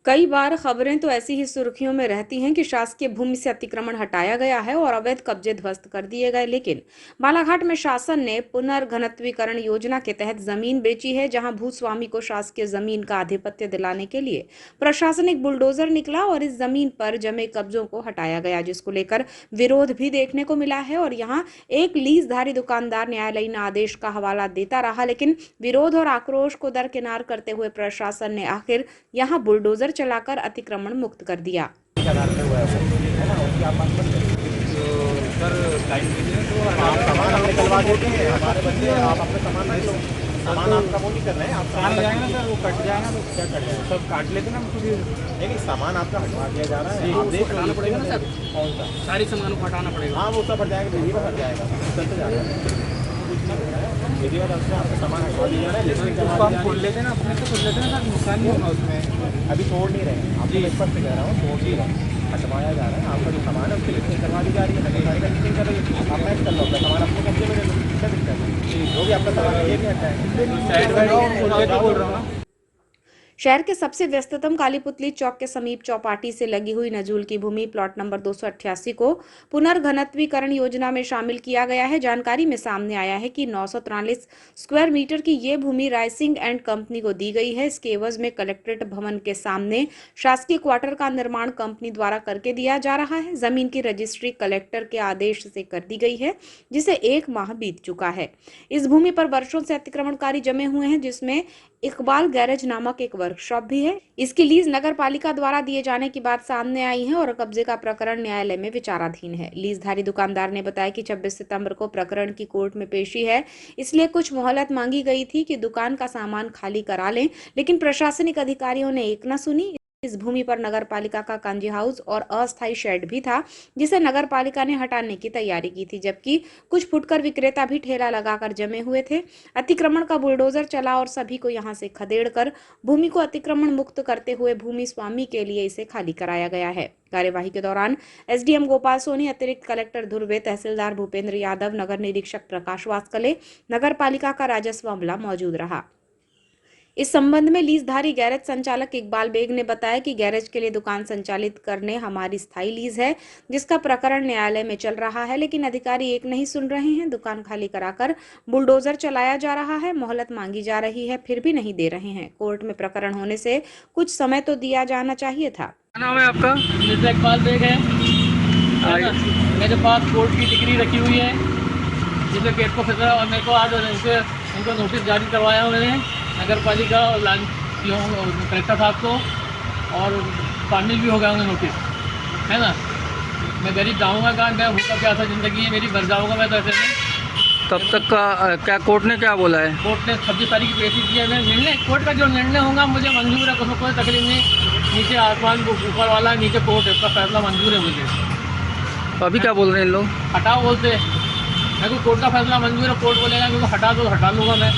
कई बार खबरें तो ऐसी ही सुर्खियों में रहती हैं कि शासकीय भूमि से अतिक्रमण हटाया गया है और अवैध कब्जे ध्वस्त कर दिए गए, लेकिन बालाघाट में शासन ने पुनर्घनत्वीकरण योजना के तहत जमीन बेची है, जहां भूस्वामी को शासकीय जमीन का आधिपत्य दिलाने के लिए प्रशासनिक बुलडोजर निकला और इस जमीन पर जमे कब्जों को हटाया गया, जिसको लेकर विरोध भी देखने को मिला है। और यहाँ एक लीजधारी दुकानदार न्यायालयीन आदेश का हवाला देता रहा, लेकिन विरोध और आक्रोश को दरकिनार करते हुए प्रशासन ने आखिर यहाँ बुलडोजर चलाकर अतिक्रमण मुक्त कर दिया। सामान आपका वो नहीं कर रहे हैं, आप सामान जाएगा ना सर, वो कट जाएगा तो क्या कट जाएगा, सब काट लेते ना खुद ही। नहीं सामान आपका हटवा दिया जा रहा है, आप देख हटाना पड़ेगा ना सर। कौन सा सारी सामान को हटाना पड़ेगा? हाँ वो सब हट जाएगा, बिजली पर हट जाएगा, चलते जाएगा। बिजली पर आपका सामान हटवा दिया जा रहा है, लेकिन हम खोल लेते ना, अपने से खोल लेते ना सर, नुकसान नहीं होगा उसमें। अभी तोड़ नहीं रहे, आपको स्पष्ट कह रहा हूँ, तोड़ नहीं रहे, हटवाया जा रहा है। आपका जो सामान है उसकी लिस्टिंग करवा दी जा रही है, सारी का लिस्टिंग कर रही है, आप मैच कर लो, सामान अपने कब्जे में ले लो, क्या दिक्कत है? जो भी आपका सामान ये नहीं हटाएगा। बोल रहा हूँ ना। शहर के सबसे व्यस्ततम कालीपुतली चौक के समीप चौपाटी से लगी हुई नजूल की भूमि प्लॉट नंबर 288 को पुनर्घनत्वीकरण योजना में शामिल किया गया है। जानकारी में सामने आया है कि 943 स्क्वायर मीटर की ये भूमि राइसिंग एंड कंपनी को दी गई है। इसके एवज में कलेक्ट्रेट भवन के सामने शासकीय क्वार्टर का निर्माण कंपनी द्वारा करके दिया जा रहा है। जमीन की रजिस्ट्री कलेक्टर के आदेश से कर दी गई है, जिसे 1 माह बीत चुका है। इस भूमि पर वर्षों से अतिक्रमणकारी जमे हुए हैं, जिसमें इकबाल गैरेज नामक एक वर्कशॉप भी है। इसकी लीज नगर पालिका द्वारा दिए जाने की बात सामने आई है और कब्जे का प्रकरण न्यायालय में विचाराधीन है। लीजधारी दुकानदार ने बताया कि 26 सितंबर को प्रकरण की कोर्ट में पेशी है, इसलिए कुछ मोहलत मांगी गई थी कि दुकान का सामान खाली करा लें, लेकिन प्रशासनिक अधिकारियों ने एक न सुनी। इस भूमि पर नगर पालिका का कांजी हाउस और अस्थायी शेड भी था, जिसे नगर पालिका ने हटाने की तैयारी की थी, जबकि कुछ फुटकर विक्रेता भी ठेला लगाकर जमे हुए थे। अतिक्रमण का बुलडोजर चला और सभी को यहां से खदेड़कर भूमि को अतिक्रमण मुक्त करते हुए भूमि स्वामी के लिए इसे खाली कराया गया है। कार्यवाही के दौरान एसडीएम गोपाल सोनी, अतिरिक्त कलेक्टर ध्रुवे, तहसीलदार भूपेंद्र यादव, नगर निरीक्षक प्रकाश वास्कले, नगर पालिका का राजस्व अमला मौजूद रहा। इस संबंध में लीजधारी गैरेज संचालक इकबाल बेग ने बताया कि गैरेज के लिए दुकान संचालित करने हमारी स्थायी लीज है, जिसका प्रकरण न्यायालय में चल रहा है, लेकिन अधिकारी एक नहीं सुन रहे हैं। दुकान खाली कराकर बुलडोजर चलाया जा रहा है, मोहलत मांगी जा रही है, फिर भी नहीं दे रहे हैं। कोर्ट में प्रकरण होने से कुछ समय तो दिया जाना चाहिए था। क्या नाम है आपका? मिर्जा इकबाल बेग है। मेरे पास कोर्ट की डिग्री रखी हुई है, जिसमें गेट को फिर और मेरे को आज उनको नोटिस जारी करवाया मैंने नगर पालिका और कलेक्टर साहब को, और शामिल भी हो गया उन्हें नोटिस, है ना। मैं गरीब जाऊँगा कहाँ, मैं भूखा प्यासा ज़िंदगी है मेरी, भर जाऊँगा मैं तो ऐसे में। तब तक का क्या कोर्ट ने क्या बोला है? कोर्ट ने 26 तारीख की पेशी की है। मैं निर्णय, कोर्ट का जो निर्णय होगा मुझे मंजूर है, उसमें कोई तकलीफ नहीं। नीचे आसमान ऊपर वाला, नीचे कोर्ट है, उसका फैसला मंजूर है मुझे। तो अभी क्या बोल रहे हैं इन लोग? हटाओ बोलते, मेरे को कोर्ट का फैसला मंजूर है। कोर्ट बोलेगा कि हटा दो, हटा लूँगा मैं।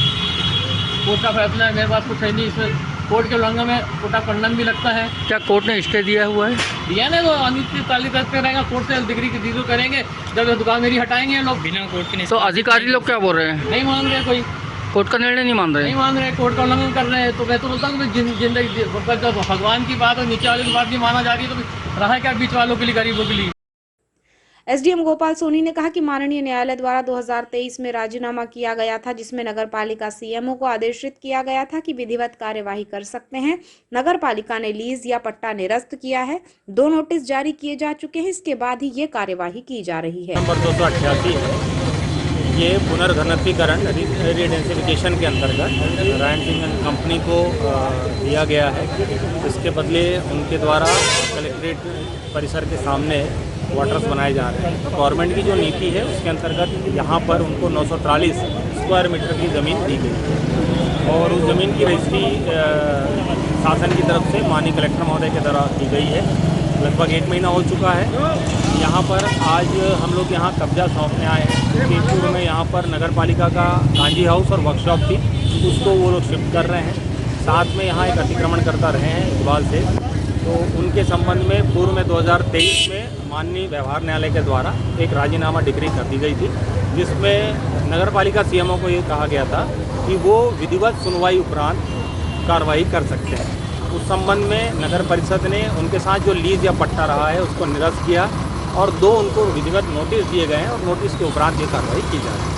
कोर्ट का फैसला है, मेरे पास कुछ है नहीं। इसमें कोर्ट के उल्लंघन में कोटा खंडन भी लगता है। क्या कोर्ट ने स्टे दिया हुआ है? दिया ना, तो अनिश्चितकालिक करते रहेगा। कोर्ट से डिग्री की डील करेंगे, जब ये दुकान मेरी हटाएंगे लोग बिना कोर्ट के। तो अधिकारी लोग क्या बोल रहे हैं? नहीं मान रहे, कोई कोर्ट का निर्णय नहीं मान रहे? नहीं मान रहे, कोर्ट का उल्लंघन कर रहे हैं। तो मैं तो बोलता हूँ जिंदगी भगवान की बात और नीचे वाले की बात नहीं माना जा रही है, तो रहा क्या बीच वालों के लिए, गरीबों के लिए। एसडीएम गोपाल सोनी ने कहा कि माननीय न्यायालय द्वारा 2023 में राजीनामा किया गया था, जिसमें नगर पालिका सीएमओ को आदेशित किया गया था कि विधिवत कार्यवाही कर सकते हैं। नगर पालिका ने लीज या पट्टा निरस्त किया है, 2 नोटिस जारी किए जा चुके हैं, इसके बाद ही ये कार्यवाही की जा रही है। नंबर 288 है, ये पुनर्घनत्वीकरण रीडेंसिफिकेशन के अंतर्गत रायन सिंह एंड कंपनी को दिया गया है। इसके बदले उनके द्वारा कलेक्ट्रेट परिसर के सामने क्वार्टर्स बनाए जा रहे हैं। गवर्नमेंट की जो नीति है उसके अंतर्गत यहाँ पर उनको 943 स्क्वायर मीटर की ज़मीन दी गई और उस ज़मीन की रजिस्ट्री शासन की तरफ से माननीय कलेक्टर महोदय के द्वारा की गई है। लगभग 1 महीना हो चुका है। यहाँ पर आज हम लोग यहाँ कब्जा सौंपने आए हैं कि पूर्व में यहाँ पर नगर पालिका का कांजी हाउस और वर्कशॉप थी, उसको वो लोग शिफ्ट कर रहे हैं। साथ में यहाँ एक अतिक्रमण करता रहे हैं इकबाल से, तो उनके संबंध में पूर्व में 2023 में माननीय व्यवहार न्यायालय के द्वारा एक राजीनामा डिक्री कर दी गई थी, जिसमें नगर पालिका सीएमओ को ये कहा गया था कि वो विधिवत सुनवाई उपरांत कार्रवाई कर सकते हैं। उस संबंध में नगर परिषद ने उनके साथ जो लीज या पट्टा रहा है उसको निरस्त किया और 2 उनको विधिवत नोटिस दिए गए हैं और नोटिस के उपरांत ये कार्रवाई की जा रही है।